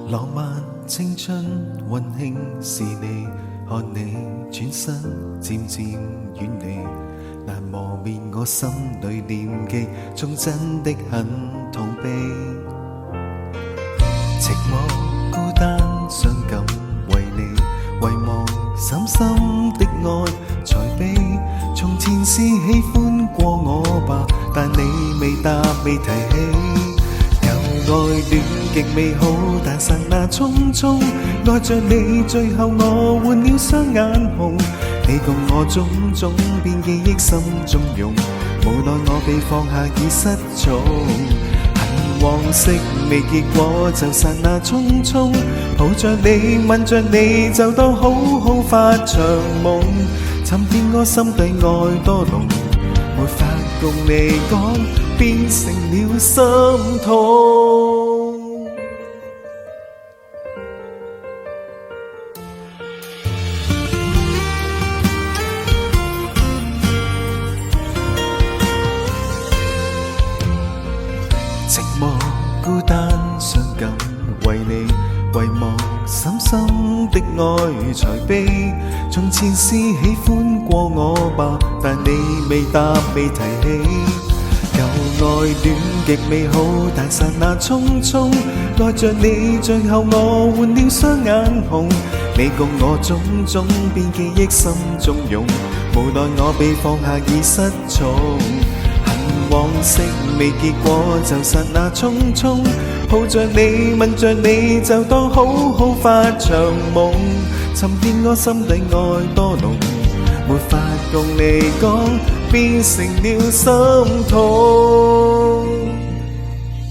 浪漫青春溫馨是你，看你轉身漸漸遠離，難磨滅我心裏念記，終真的很痛悲。寂寞孤單傷感為你，遺忘深深的愛才悲。從前是喜歡過我吧，但你未答未提起。愛戀極美好，但剎那匆匆，愛着你，最後我換了雙眼紅。你共我種種變記憶心中湧，無奈我被放下已失蹤。恨往昔未結果，就剎那匆匆，抱着你吻着你，就當好好發場夢。尋遍我心底愛多濃，沒法共你講，變成了心痛。寂寞孤單傷感為你，遺忘深深的愛才悲。從前是喜歡過我吧，但你未答未提起。舊愛戀極美好，但剎那匆匆，愛着你，最後我換了雙眼紅。你共我種種變記憶心中湧，無奈我被放下已失蹤。往昔未結果，就剎那匆匆，抱着你吻着你，就當好好發場夢。尋遍我心底愛多濃，沒法共你講，變成了心痛。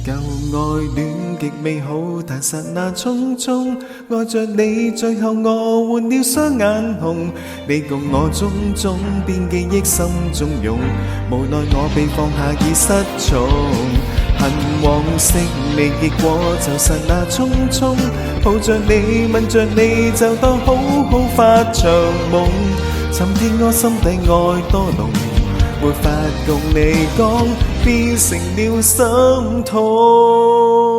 舊愛戀極美好，但剎那匆匆，愛着你，最後我換了雙眼紅。你共我種種變記憶心中湧，無奈我被放下已失蹤。恨往昔未結果，就剎那匆匆，抱着你吻着你，就當好好發場夢。尋遍我心底愛多濃，沒法共你講，變成了心痛。